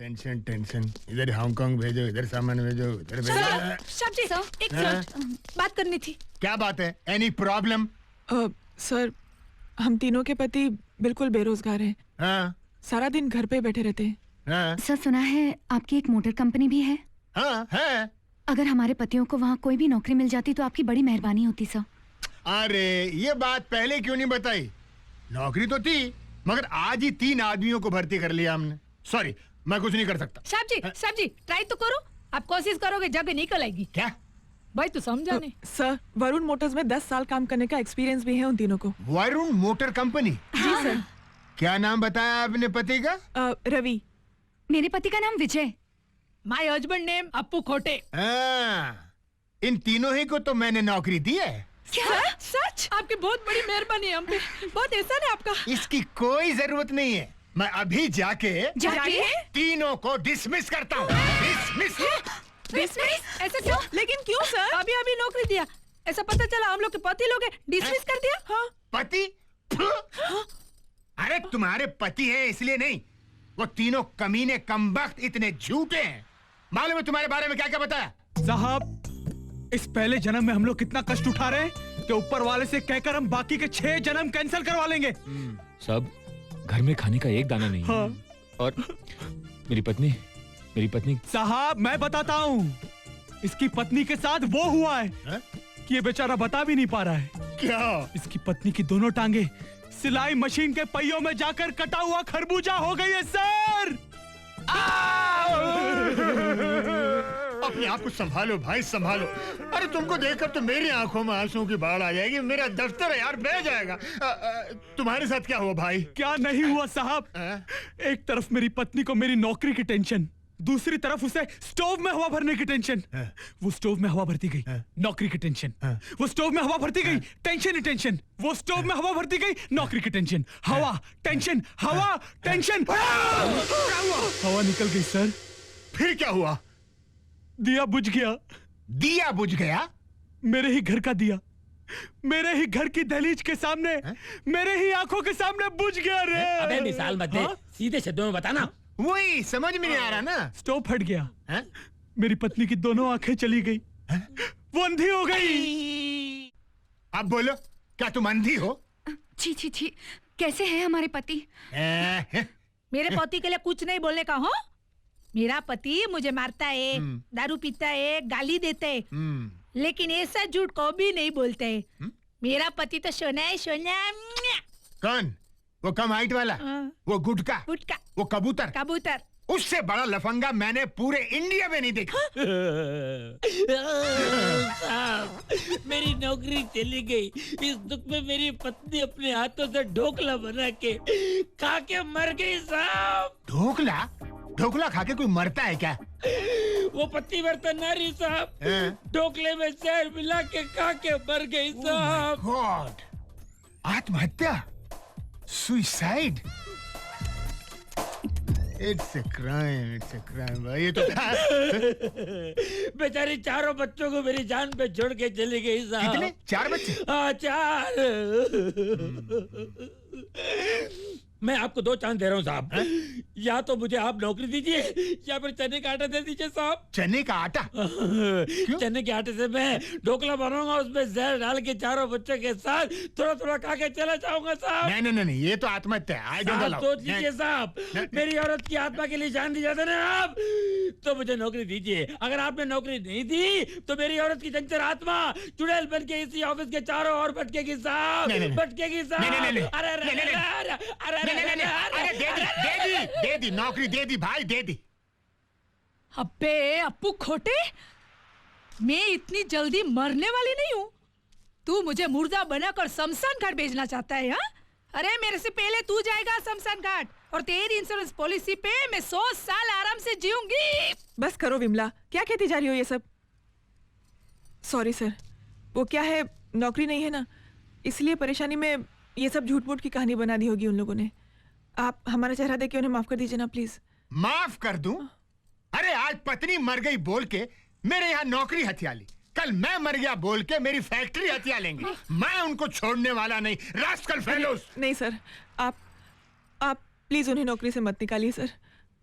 Tension tension, इधर Hong Kong भेजो, इधर सामान भेजो, इधर भेजो। साहब जी, एक मिनट बात करनी थी। क्या बात है? Any problem? सर, हम तीनों के पति बिल्कुल बेरोजगार हैं। हाँ सारा दिन घर पे बैठे रहते हैं। हाँ सर, सुना है आपकी एक मोटर कंपनी भी है। हाँ है। अगर हमारे पतियों को वहाँ कोई भी नौकरी मिल जाती तो आपकी बड़ी मेहरबानी होती सर। अरे ये बात पहले क्यों नहीं बताई? नौकरी तो थी, मगर आज ही 3 आदमियों को भर्ती कर लिया हमने। सॉरी, मैं कुछ नहीं कर सकता। साहब जी ट्राई तो करो। आप कोशिश करोगे जगह निकल आएगी। क्या भाई तू समझा नहीं? सर, वरुण मोटर्स में 10 साल काम करने का एक्सपीरियंस भी है उन तीनों को। Varun motor company? जी सर। क्या नाम बताया आपने पति का? रवि। मेरे पति का नाम विजय। माय हस्बैंड नेम अप्पू खोटे। इन तीनों ही को तो मैंने नौकरी दी है। क्या? सच? आपकी बहुत बड़ी मेहरबानी है हम पे। बहुत एहसान है आपका। इसकी कोई जरूरत नहीं है। मैं अभी जाके तीनों को डिसमिस करता हूँ। डिसमिस? ऐसा क्यों? लेकिन क्यों सर? अभी नौकरी दिया, ऐसा पता चला हम लोग के पति लोग डिसमिस कर दिया। हाँ। पति? अरे तुम्हारे पति हैं इसलिए नहीं, वो तीनों कमीने कमबख्त इतने झूठे हैं। मालूम है तुम्हारे बारे में क्या क्या बताया? साहब, इस पहले जन्म में हम लोग कितना कष्ट उठा रहे हैं कि ऊपर वाले से कहकर हम बाकी के 6 जन्म कैंसिल करवा लेंगे। सब घर में खाने का एक दाना नहीं है। हाँ। और मेरी पत्नी साहब, मैं बताता हूँ, इसकी पत्नी के साथ वो हुआ है कि ये बेचारा बता भी नहीं पा रहा है। क्या? इसकी पत्नी की दोनों टांगे सिलाई मशीन के पहियों में जाकर कटा हुआ खरबूजा हो गई है सर। अपने आप को संभालो भाई, संभालो। अरे तुमको देखकर तो मेरी आंखों में आंसुओं की बाढ़ आ जाएगी। मेरा दफ्तर है यार, बह जाएगा। तुम्हारे साथ क्या हुआ भाई? क्या नहीं हुआ साहब? एक तरफ मेरी पत्नी को मेरी नौकरी की टेंशन, दूसरी तरफ उसे स्टोव में हवा भरने की टेंशन। वो स्टोव में हवा भरती गई, नौकरी की टेंशन। वो स्टोव में हवा भरती गई, टेंशन ही टेंशन। वो स्टोव में हवा भरती गई, नौकरी की टेंशन। हवा टेंशन, हवा टेंशन। हवा निकल गई सर। फिर क्या हुआ? दिया बुझ गया। दिया बुझ गया? मेरे ही घर का दिया, मेरे ही घर की दहलीज के सामने, मेरे ही आंखों के सामने बुझ गया रे। अबे मिसाल मत दे, सीधे शब्दों में बताना। वही समझ में नहीं आ रहा ना। स्टोव फट गया, मेरी पत्नी की दोनों आंखें चली गई, वो अंधी हो गई। अब बोलो, क्या तुम अंधी हो? छी छी छी, कैसे हैं हमारे पति? मेरे पति के लिए कुछ नहीं बोलने का। हो, मेरा पति मुझे मारता है, दारू पीता है, गाली देता है, लेकिन ऐसा झूठ को भी नहीं बोलते है। मेरा पति तो सोना है, सोना। कौन? वो कम हाइट वाला? वो गुटका? वो कबूतर? कबूतर। उससे बड़ा लफंगा मैंने पूरे इंडिया में नहीं देखा। मेरी नौकरी चली गई। इस दुख में मेरी पत्नी अपने हाथों से ढोकला बना के खा के मर गई साहब। ढोकला? ढोकला खा के कोई मरता है क्या? वो पति मरता नारी साहब, ढोकले में जहर मिला के खा के मर गई साहब। गॉड! आत्महत्या? Suicide? It's a crime, it's a crime भाई। ये तो बेचारी चारों बच्चों को मेरी जान पे छोड़ के चली गई साहब। कितने? 4 बच्चे? हाँ, 4। मैं आपको 2 चांस दे रहा हूँ साहब। या तो मुझे आप नौकरी दीजिए या फिर चने का आटा दे दीजिए साहब। चने का आटा? चने के आटे से मैं ढोकला बनाऊंगा, उसमें जहर डाल के चारों बच्चों के साथ थोड़ा थोड़ा खा के चला जाऊंगा साहब। नहीं नहीं नहीं, ये तो आत्महत्या है। सोच लीजिए साहब, मेरी औरत की आत्मा के लिए जान दी जाता ना आप, तो मुझे नौकरी दीजिए। अगर आपने नौकरी नहीं दी तो मेरी औरत की चंचल आत्मा चुड़ैल बन के इसी ऑफिस के चारों ओर भटकेगी साहब, भटकेगी साहब। अरे दे दी नौकरी, दे दी भाई, दे दी। अबे अप्पू खोटे, मैं इतनी जल्दी मरने वाली नहीं हूँ। तू मुझे मुर्दा बनाकर शमशान घाट भेजना चाहता है? हाँ? अरे मेरे से पहले तू जाएगा शमशान घाट, और तेरी इंश्योरेंस पॉलिसी पे मैं 100 साल आराम से जीऊंगी। बस करो विमला, क्या कहती जा रही हो ये सब? सॉरी सर, वो क्या है, नौकरी नहीं है ना, इसलिए परेशानी में ये सब झूठ मूठ की कहानी बना दी होगी उन लोगों ने। आप हमारा चेहरा देख के उन्हें माफ कर दीजिए ना प्लीज। माफ कर दूं? अरे आज पत्नी मर गई बोल के मेरे यहाँ नौकरी हथिया ली, कल मैं मर गया बोल के मेरी फैक्ट्री हथिया लेंगे। मैं उनको छोड़ने वाला नहीं। Rascal fellows. नहीं सर, आप प्लीज उन्हें नौकरी से मत निकालिए सर।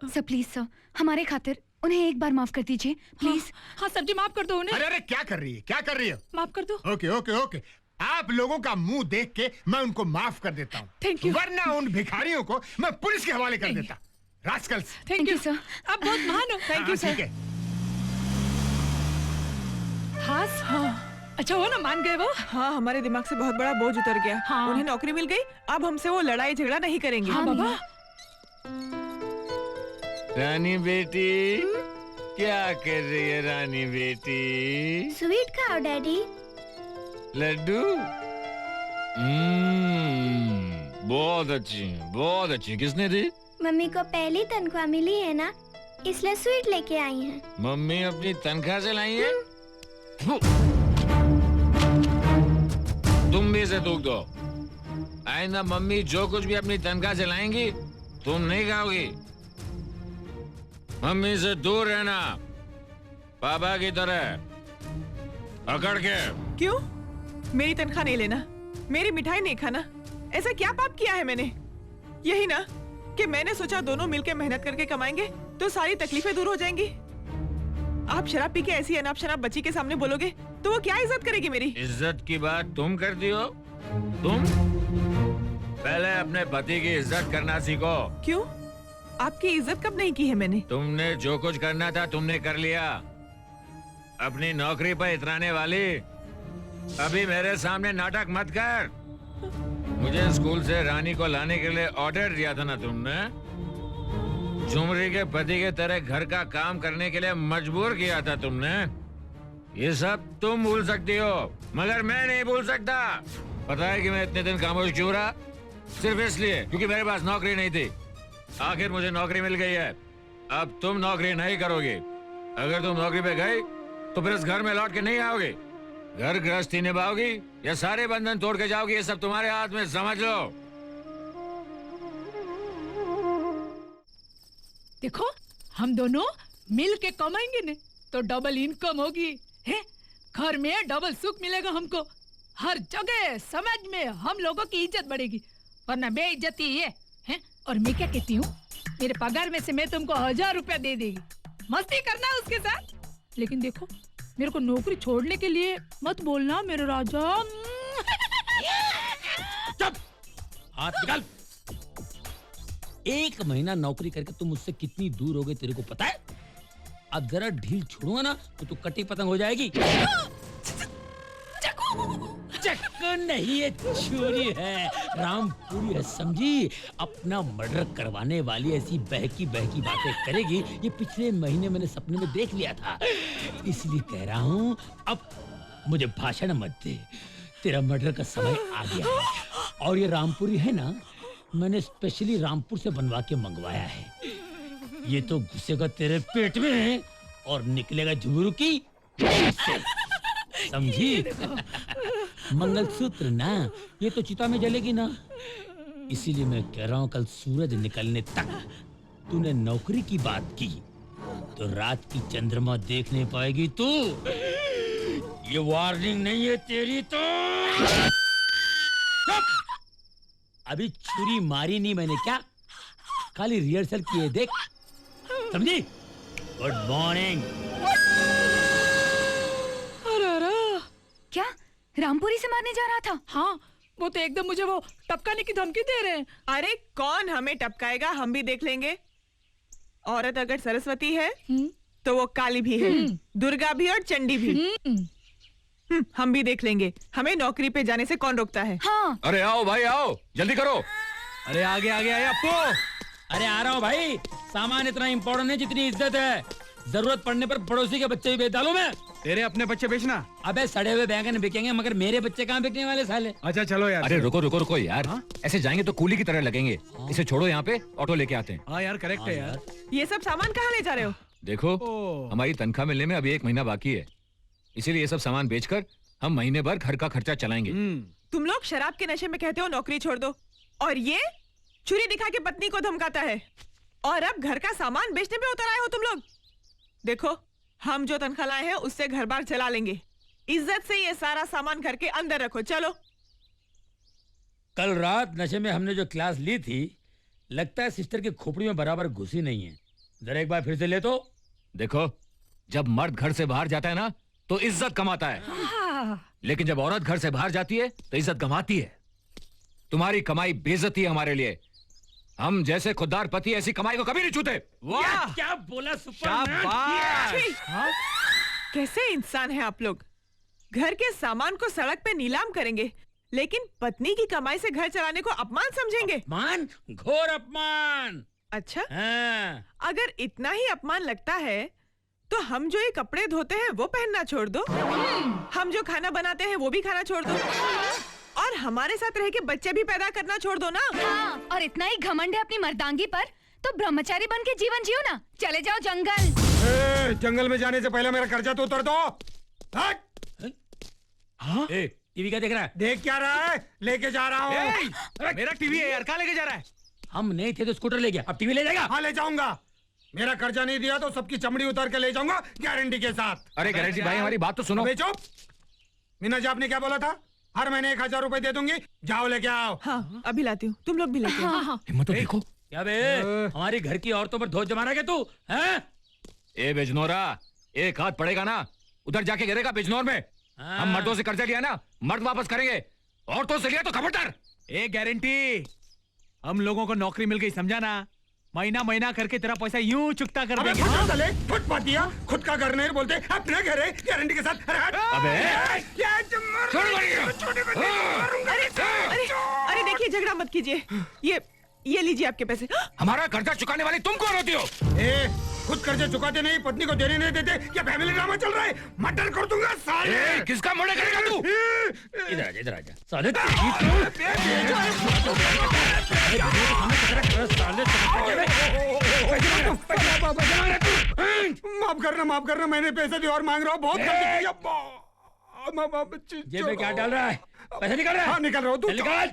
सर प्लीज सर, हमारे खातिर उन्हें एक बार माफ कर दीजिए प्लीज। हाँ सर जी, माफ कर दो उन्हें। अरे अरे क्या कर रही है, क्या कर रही है? माफ कर दो। ओके ओके ओके, आप लोगों का मुंह देख के मैं उनको माफ कर देता हूँ। Thank you. वरना उन भिखारियों को मैं पुलिस के हवाले कर देता। रास्कल्स। Thank you sir. आप बहुत महान हो। थैंक यू ठीक सर। है। हाँ अच्छा हो ना, मान गए वो। हाँ, हमारे दिमाग से बहुत बड़ा बोझ उतर गया। हाँ। उन्हें नौकरी मिल गई, अब हमसे वो लड़ाई झगड़ा नहीं करेंगे। हाँ बाबा। रानी बेटी, क्या कर रही है रानी बेटी? स्वीट खाओ डैडी। लड्डू? बहुत अच्छी, बहुत अच्छी। किसने दी? मम्मी को पहली तनख्वाह मिली है ना, इसलिए स्वीट लेके आई हैं। मम्मी अपनी तनख्वाह से लाई है? तुम भी इसे थूक दो। आइंदा मम्मी जो कुछ भी अपनी तनख्वाह से लाएंगी तुम नहीं खाओगी। मम्मी से दूर रहना, पापा की तरह अकड़ के। क्यों? मेरी तनख्वाह नहीं लेना, मेरी मिठाई नहीं खाना, ऐसा क्या पाप किया है मैंने? यही ना कि मैंने सोचा दोनों मिलकर मेहनत करके कमाएंगे तो सारी तकलीफें दूर हो जाएंगी। आप शराब पी के ऐसी अनाप शनाप बच्ची के सामने बोलोगे तो वो क्या इज्जत करेगी मेरी? इज्जत की बात तुम करती हो? तुम पहले अपने पति की इज्जत करना सीखो। क्यों? आपकी इज्जत कब नहीं की है मैंने? तुमने जो कुछ करना था तुमने कर लिया। अपनी नौकरी पर इतराने वाली, अभी मेरे सामने नाटक मत कर। मुझे स्कूल से रानी को लाने के लिए ऑर्डर दिया था ना तुमने? झुमरी के पति के तरह घर का काम करने के लिए मजबूर किया था तुमने। ये सब तुम भूल सकती हो, मगर मैं नहीं भूल सकता। पता है कि मैं इतने दिन खामोश क्यों रहा? सिर्फ इसलिए क्योंकि मेरे पास नौकरी नहीं थी। आखिर मुझे नौकरी मिल गई है। अब तुम नौकरी नहीं करोगे। अगर तुम नौकरी पे गई तो फिर इस घर में लौट के नहीं आओगे। घर गृहस्थी निभाओगी या सारे बंधन तोड़ के जाओगी, ये सब तुम्हारे हाथ में, समझ लो। देखो हम दोनों मिल के कमाएंगे ने तो डबल इनकम होगी है, घर में डबल सुख मिलेगा हमको। हर जगह समाज में हम लोगों की इज्जत बढ़ेगी, वरना बेइज्जती ये है। और मैं क्या कहती हूँ, मेरे पगार में से मैं तुमको 1000 रुपया दे देगी, मस्ती करना उसके साथ। लेकिन देखो मेरे को नौकरी छोड़ने के लिए मत बोलना मेरे राजा। चुप, हाथ निकाल। 1 महीना नौकरी करके तुम मुझसे कितनी दूर हो गए तेरे को पता है? अब जरा ढील छोड़ूंगा ना तो तू कटी पतंग हो जाएगी। चक्कू नहीं, ये छुरी है, रामपुरी है, समझी? अपना मर्डर करवाने वाली ऐसी बहकी बहकी बातें करेगी, ये पिछले महीने मैंने सपने में देख लिया था। इसलिए कह रहा हूँ अब मुझे भाषण मत दे, तेरा मर्डर का समय आ गया है। और ये रामपुरी है ना, मैंने स्पेशली रामपुर से बनवा के मंगवाया है। ये तो घुसेगा तेरे पेट में और निकलेगा झुमरू की, समझी? मंगलसूत्र ना, ये तो चिता में जलेगी ना। इसीलिए मैं कह रहा हूँ कल सूरज निकलने तक तूने नौकरी की बात की तो रात की चंद्रमा देख नहीं पाएगी तू। ये वार्निंग नहीं है तेरी तो। अभी छुरी मारी नहीं मैंने, क्या खाली रिहर्सल किए देख, समझी? Good morning. क्या रामपुरी से मारने जा रहा था? हाँ वो तो एकदम मुझे वो टपकाने की धमकी दे रहे हैं। अरे कौन हमें टपकाएगा, हम भी देख लेंगे। औरत अगर सरस्वती है तो वो काली भी है, दुर्गा भी और चंडी भी। हम भी देख लेंगे, हमें नौकरी पे जाने से कौन रोकता है। हाँ। अरे आओ भाई आओ, जल्दी करो। अरे आगे आगे आया अपो। अरे आ रहा हूँ भाई, सामान इतना इम्पोर्टेंट है जितनी इज्जत है। जरूरत पड़ने पर पड़ोसी के बच्चे भी बेच डालूं मैं। तेरे अपने बच्चे बेचना। अबे सड़े हुए बैंगन बिकेंगे मगर मेरे बच्चे कहाँ बिकने वाले साले। अच्छा चलो यार। अरे रुको रुको रुको यार, ऐसे जाएंगे तो कूली की तरह लगेंगे। इसे छोड़ो, यहाँ पे ऑटो लेके आते हैं। हाँ यार करेक्ट है यार। ये सब सामान कहाँ ले जा रहे हो? देखो हमारी तनख्वाह मिलने में अभी 1 महीना बाकी है, इसीलिए ये सब सामान बेचकर हम महीने भर घर का खर्चा चलाएंगे। तुम लोग शराब के नशे में कहते हो नौकरी छोड़ दो, और ये छुरी दिखा के पत्नी को धमकाता है, और अब घर का सामान बेचने पे उतर आए हो तुम लोग। देखो हम जो तनख्वाह लाए हैं उससे घर बार चला लेंगे। इज्जत से ये सारा सामान घर के अंदर रखो, चलो। कल रात नशे में हमने जो क्लास ली थी, लगता है सिस्टर की खोपड़ी में बराबर घुसी नहीं है। जरा एक बार फिर से ले तो। देखो, जब मर्द घर से बाहर जाता है ना तो इज्जत कमाता है, लेकिन जब औरत घर से बाहर जाती है तो इज्जत गंवाती है। तुम्हारी कमाई बेइज्जती है हमारे लिए। हम जैसे खुददार पति ऐसी कमाई को कभी नहीं छूते। वाह, क्या बोला सुपरमैन? शाबाश। कैसे इंसान हैं आप लोग? घर के सामान को सड़क पे नीलाम करेंगे, लेकिन पत्नी की कमाई से घर चलाने को अपमान समझेंगे। अपमान, घोर अपमान। अच्छा, हाँ। अगर इतना ही अपमान लगता है तो हम जो ये कपड़े धोते हैं वो पहनना छोड़ दो, हम जो खाना बनाते हैं वो भी खाना छोड़ दो, और हमारे साथ रह के बच्चे भी पैदा करना छोड़ दो ना। हाँ, और इतना ही घमंड है अपनी मर्दांगी पर तो ब्रह्मचारी बन के जीवन जियो ना। चले जाओ जंगल। जंगल में जाने से पहले मेरा कर्जा तो उतर दो। हट! हाँ? टीवी क्या देख रहा है? देख क्या रहा है? लेके जा रहा हूँ। मेरा टीवी है यार, कहाँ लेके जा रहा है? हम नहीं थे तो स्कूटर ले गया, अब टीवी ले जाएगा? हाँ ले जाऊंगा। मेरा कर्जा नहीं दिया तो सबकी चमड़ी उतार के ले जाऊंगा गारंटी के साथ। अरे गारंटी भाई, हमारी बात तो सुनो। अबे चुप। मीना जी, आपने क्या बोला था? हर महीने 1000 रुपए दे दूंगी, जाओ लेके आओ। हाँ, अभी लाती हूँ, तुम लोग भी लेके आओ। हिम्मत तो देखो। क्या बे, हमारी घर की औरतों पर धोख जमाना क्या तू? हैं? ए बिजनौरा, एक हाथ पड़ेगा ना उधर जाके गिरेगा बिजनौर में। हाँ। हम मर्दों से कर्जा लिया ना, मर्द वापस करेंगे। औरतों से लिया तो खबरदार। ए गारंटी, हम लोगों को नौकरी मिल गई, समझा ना? महीना महीना करके तेरा पैसा यूं चुकता कर अबे देंगे। खुद साले, खुद बात दिया, खुद का घर नहीं बोलते, अपने घर है गारंटी के साथ। अरे हट! अबे! छोड़ छोटे बच्चे को मारूंगा। अरे देखिए, झगड़ा मत कीजिए। ये लीजिए आपके पैसे। हमारा कर्जा चुकाने वाली तुम कौन होती हो? ए, खुद कर्जे चुकाते नहीं, पत्नी को देने नहीं देते, क्या फैमिली ड्रामा चल रहा है? मर्डर कर दूंगा साले। ए, किसका मर्डर करेगा तू? इधर आजा, इधर आजा। साले माफ करना, मैंने पैसे दिए और मांग रहा हूँ, बहुत गलती किया। जेब में क्या डाल रहा है? पैसे निकाल रहा है? हाँ निकल रहा हूँ, तू निकाल।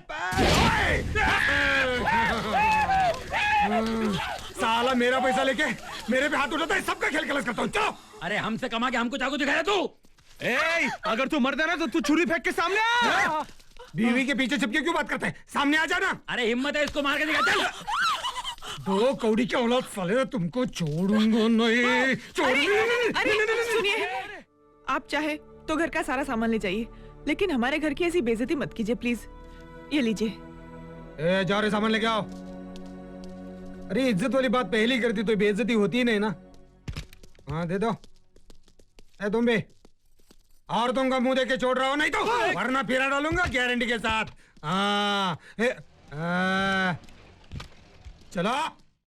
साला मेरा पैसा लेके मेरे पे हाथ उठाता है, सबका खेल खलास करता हूँ। चलो। अरे हमसे कमा के हमको चाकू दिखा रहा तू? ए, अगर तू मर्द है ना तो तू छुरी फेंक के सामने आ। बीवी के पीछे छिपके क्यों बात करते हैं? सामने आ जाना। अरे हिम्मत है, इसको मार के दिखा। चल। दो कौड़ी के औलाद साले, तुमको छोड़ूंगा नहीं। अरे सुनिए, आप चाहे तो घर का सारा सामान ले जाइए, लेकिन हमारे घर की ऐसी बेइज्जती मत कीजिए प्लीज। ये लीजिए। ए, जाओ रे, सामान लेके आओ। अरे इज्जत वाली बात पहली करती तो बेइज्जती होती ही नहीं ना। हाँ दे दो। ए तुम भी, और तुमका मुंह देके छोड़ रहा हो नहीं तो वरना फिरा डालूंगा गारंटी के साथ। हाँ चलो।